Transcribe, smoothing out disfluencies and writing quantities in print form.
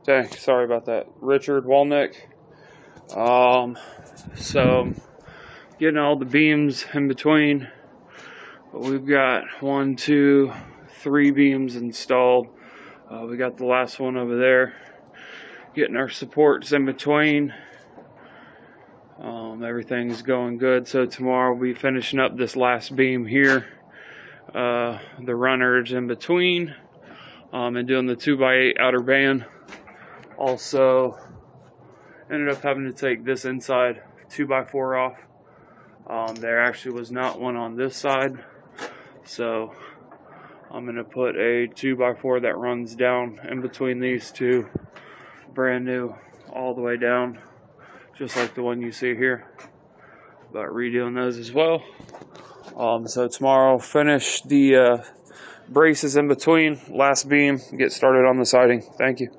Dang, sorry about that. Richard Walnick. So getting all the beams in between. We've got 1, 2, 3 beams installed. We got the last one over there. Getting our supports in between. Everything's going good. So tomorrow we'll be finishing up this last beam here. The runners in between. And doing the 2x8 outer band. Also ended up having to take this inside 2x4 off. There actually was not one on this side, so I'm going to put a 2x4 that runs down in between these two, brand new, all the way down, just like the one you see here, but redoing those as well. So tomorrow finish the braces in between, last beam, get started on the siding. Thank you.